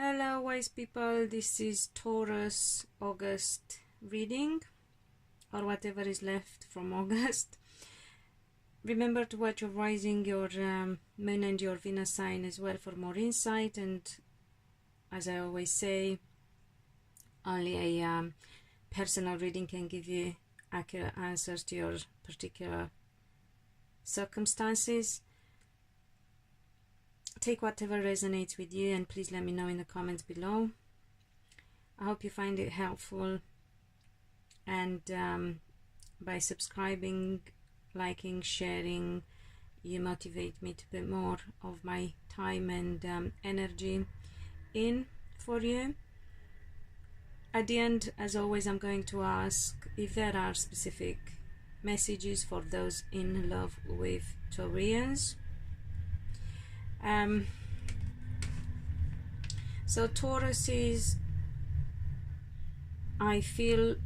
Hello wise people, this is Taurus August reading, or whatever is left from August. Remember to watch your rising, your moon and your Venus sign as well for more insight, and as I always say, only a personal reading can give you accurate answers to your particular circumstances. Take whatever resonates with you and please let me know in the comments below. I hope you find it helpful, and by subscribing, liking, sharing, you motivate me to put more of my time and energy in for you. At the end, as always, I'm going to ask if there are specific messages for those in love with Taurians. So Taurus is, I feel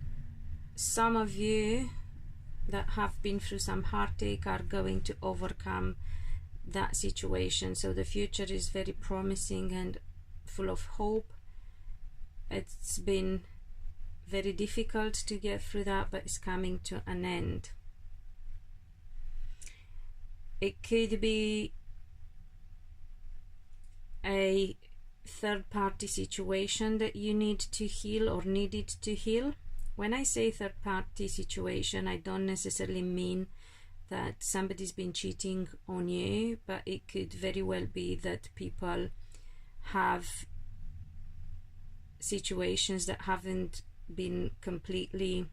some of you that have been through some heartache are going to overcome that situation. So the future is very promising and full of hope. It's been very difficult to get through that, but it's coming to an end. It could be a third-party situation that you need to heal or needed to heal. When I say third-party situation, I don't necessarily mean that somebody's been cheating on you, but it could very well be that people have situations that haven't been completely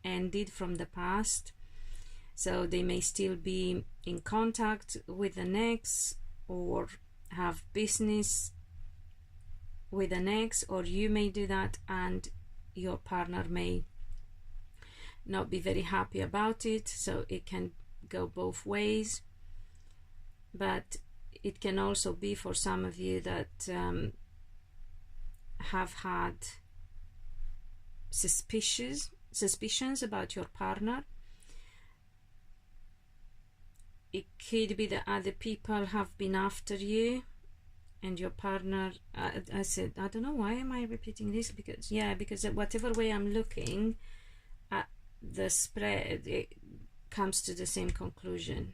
ended from the past. So they may still be in contact with an ex, or have business with an ex, or you may do that and your partner may not be very happy about it. So it can go both ways, but it can also be for some of you that have had suspicions about your partner. It could be that other people have been after you and your partner, I said, I don't know why am I repeating this, because because whatever way I'm looking at the spread, it comes to the same conclusion.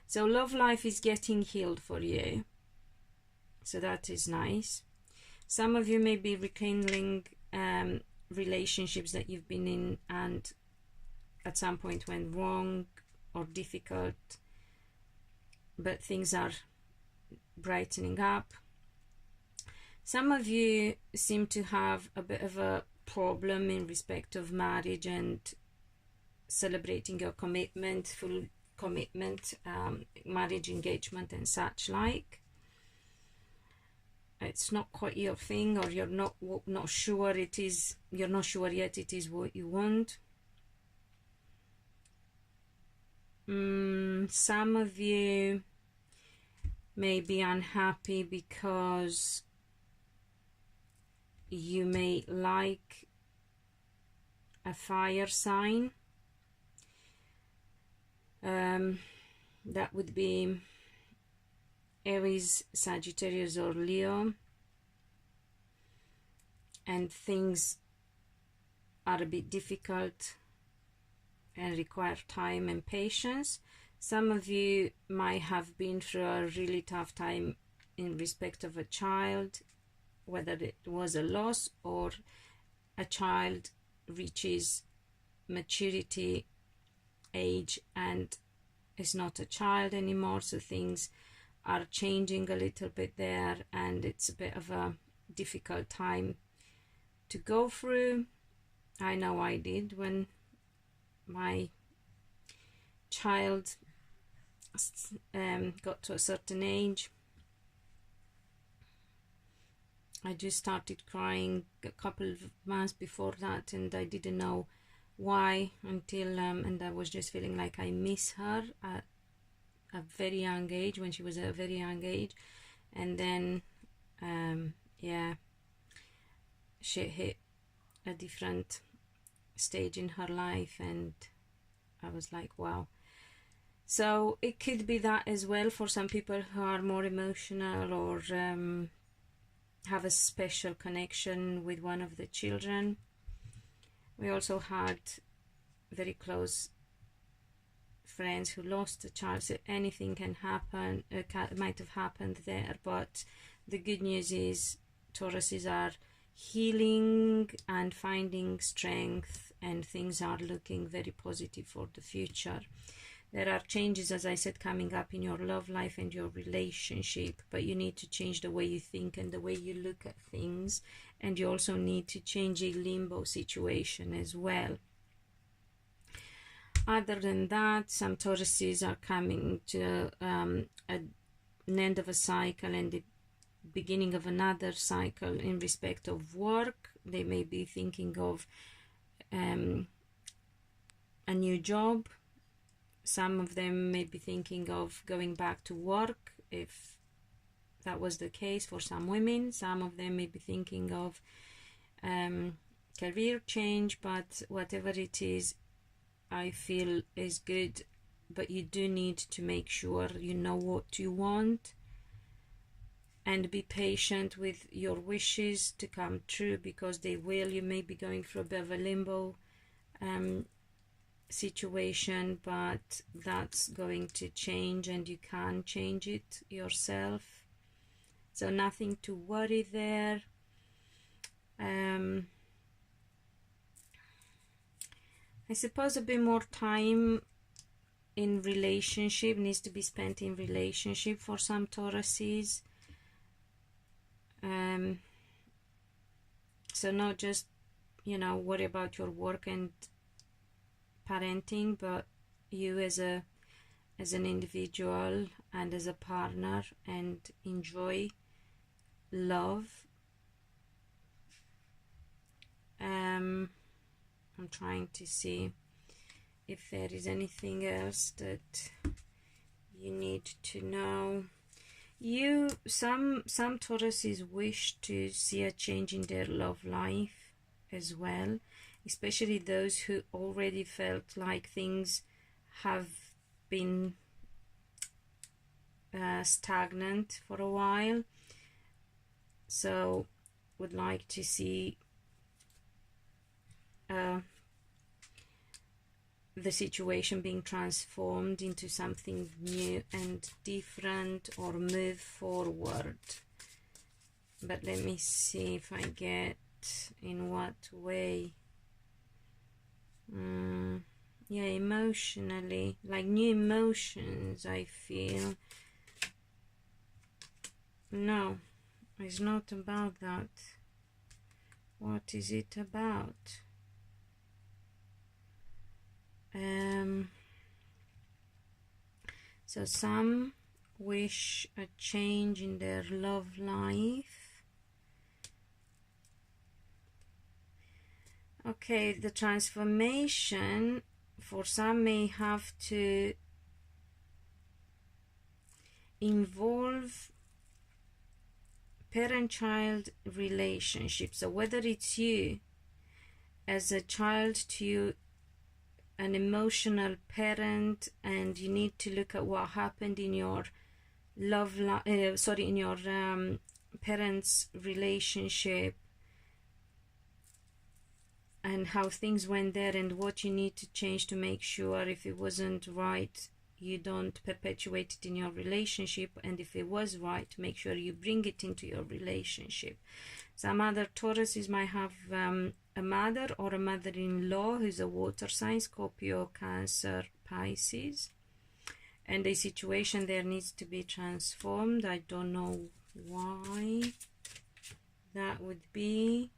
So love life is getting healed for you, so that is nice. Some of you may be rekindling relationships that you've been in and at some point went wrong or difficult, but things are brightening up. Some of you seem to have a bit of a problem in respect of marriage and celebrating your commitment, full commitment, marriage engagement and such like. It's not quite your thing, or you're not sure it is, you're not sure yet it is what you want. Some of you may be unhappy because you may like a fire sign. That would be Aries, Sagittarius or Leo, and things are a bit difficult and require time and patience. Some of you might have been through a really tough time in respect of a child, whether it was a loss or a child reaches maturity age and is not a child anymore, so things are changing a little bit there, and it's a bit of a difficult time to go through. I know I did when my child got to a certain age. I just started crying a couple of months before that, and I didn't know why until and I was just feeling like I miss her at a very young age, when she was at a very young age. And then she hit a different stage in her life, and I was like, wow. So it could be that as well for some people who are more emotional, or have a special connection with one of the children. We also had very close friends who lost a child, so anything can happen, might have happened there. But the good news is Tauruses are healing and finding strength, and things are looking very positive for the future. There are changes, as I said, coming up in your love life and your relationship, but you need to change the way you think and the way you look at things, and you also need to change a limbo situation as well. Other than that, some Tauruses are coming to an end of a cycle and the beginning of another cycle in respect of work. They may be thinking of a new job. Some of them may be thinking of going back to work, if that was the case for some women. Some of them may be thinking of career change, but whatever it is, I feel is good. But you do need to make sure you know what you want and be patient with your wishes to come true, because they will. You may be going through a bit of a limbo situation, but that's going to change and you can change it yourself, so nothing to worry there. I suppose a bit more time in relationship needs to be spent in relationship for some Tauruses. So not just, you know, worry about your work and parenting, but you as an individual and as a partner, and enjoy love. I'm trying to see if there is anything else that you need to know. Some Tauruses wish to see a change in their love life as well, especially those who already felt like things have been stagnant for a while, so would like to see the situation being transformed into something new and different, or move forward. But let me see if I get in what way. Yeah, emotionally, like new emotions, I feel. No, it's not about that. What is it about? So some wish a change in their love life. Okay, the transformation for some may have to involve parent-child relationship. So whether it's you as a child to an emotional parent, and you need to look at what happened in your in your parents' relationship, and how things went there, and what you need to change to make sure if it wasn't right, you don't perpetuate it in your relationship, and if it was right, make sure you bring it into your relationship. Some other Tauruses might have a mother or a mother-in-law who's a water sign, Scorpio, Cancer, Pisces, and the situation there needs to be transformed. I don't know why that would be,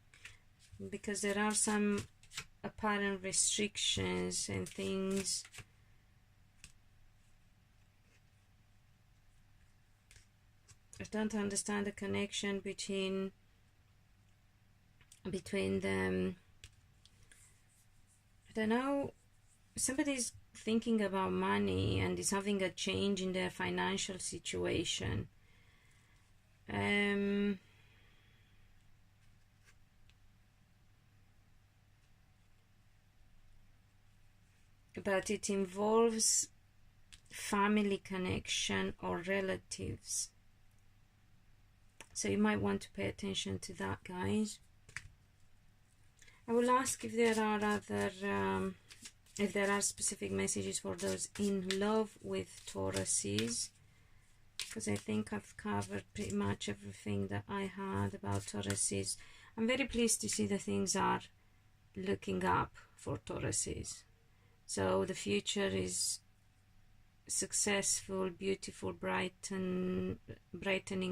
because there are some apparent restrictions and things. I don't understand the connection between them. I don't know, somebody's thinking about money and is having a change in their financial situation. But it involves family connection or relatives. So you might want to pay attention to that, guys. I will ask if there are other if there are specific messages for those in love with Tauruses, because I think I've covered pretty much everything that I had about Tauruses. I'm very pleased to see the things are looking up for Tauruses. So the future is successful, beautiful, brightening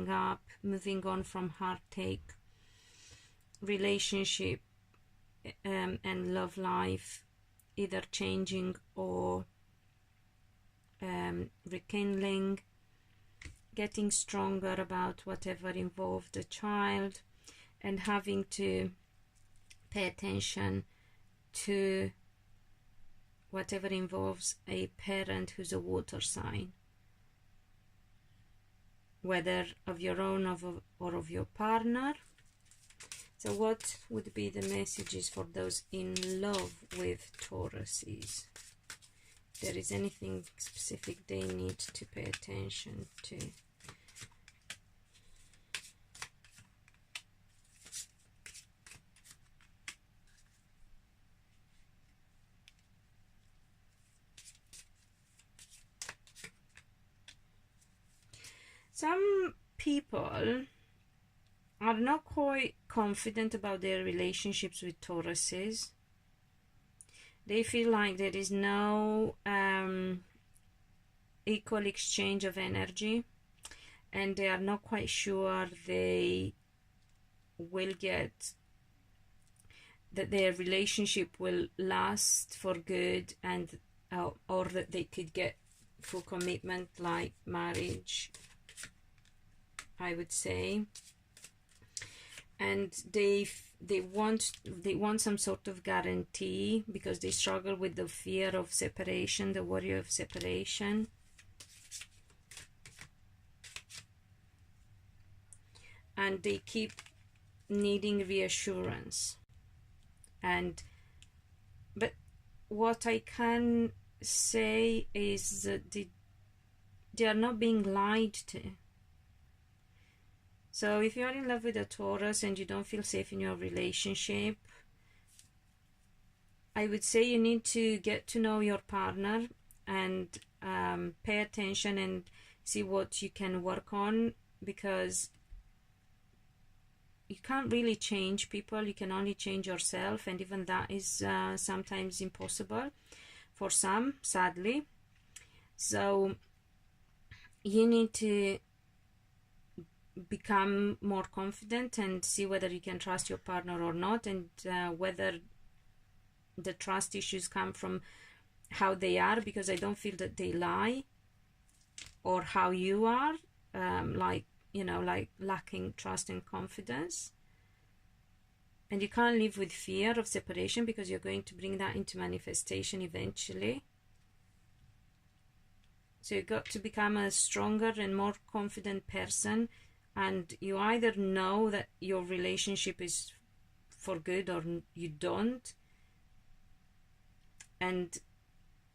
up, moving on from heartache, relationship and love life either changing or rekindling, getting stronger about whatever involved a child, and having to pay attention to whatever involves a parent who's a water sign, whether of your own or of your partner. So what would be the messages for those in love with Tauruses? If there is anything specific they need to pay attention to. Some people are not quite confident about their relationships with Tauruses. They feel like there is no equal exchange of energy, and they are not quite sure they will get, that their relationship will last for good, and or that they could get full commitment like marriage, I would say. And they want some sort of guarantee, because they struggle with the fear of separation, the worry of separation. And they keep needing reassurance. But what I can say is that they are not being lied to. So if you are in love with a Taurus and you don't feel safe in your relationship, I would say you need to get to know your partner and pay attention and see what you can work on, because you can't really change people. You can only change yourself, and even that is sometimes impossible for some, sadly. So you need to become more confident and see whether you can trust your partner or not, and whether the trust issues come from how they are, because I don't feel that they lie, or how you are, like lacking trust and confidence. And you can't live with fear of separation, because you're going to bring that into manifestation eventually. So you've got to become a stronger and more confident person, and you either know that your relationship is for good or you don't. And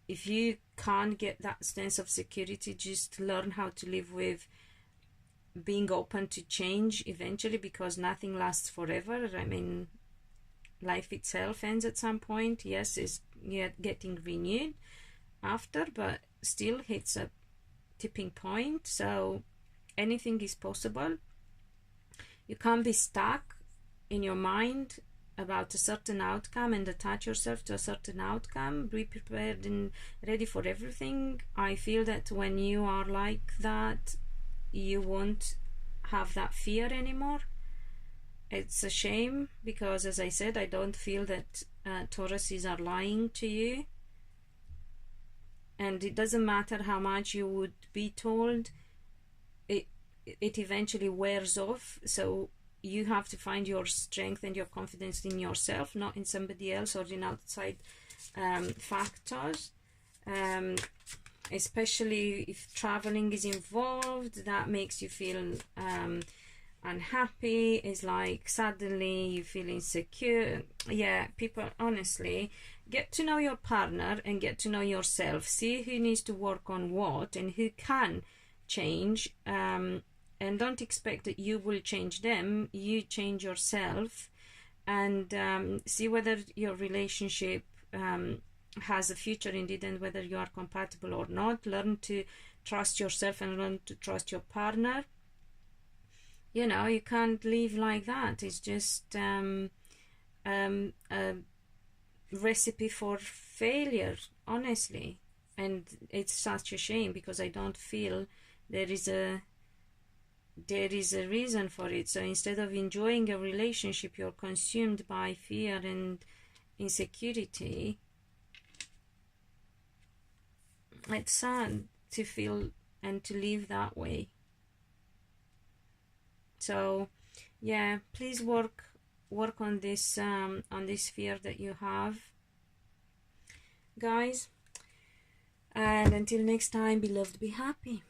if you can't get that sense of security, just learn how to live with being open to change eventually, because nothing lasts forever. I mean, life itself ends at some point. Yes, it's getting renewed after, but still hits a tipping point. So anything is possible. You can't be stuck in your mind about a certain outcome and attach yourself to a certain outcome. Be prepared and ready for everything. I feel that when you are like that, you won't have that fear anymore. It's a shame, because as I said, I don't feel that Tauruses are lying to you, and it doesn't matter how much you would be told, it eventually wears off. So you have to find your strength and your confidence in yourself, not in somebody else or in outside factors. Especially if traveling is involved, that makes you feel unhappy. It's like suddenly you feel insecure. Yeah, people, honestly, get to know your partner and get to know yourself. See who needs to work on what and who can change and don't expect that you will change them. You change yourself, and see whether your relationship has a future indeed, and whether you are compatible or not. Learn to trust yourself and learn to trust your partner. You know, you can't live like that. It's just a recipe for failure, honestly. And it's such a shame, because I don't feel there is a reason for it. So instead of enjoying a relationship, you're consumed by fear and insecurity. It's sad to feel and to live that way. So yeah, please work on this fear that you have, guys. And until next time, beloved, be happy.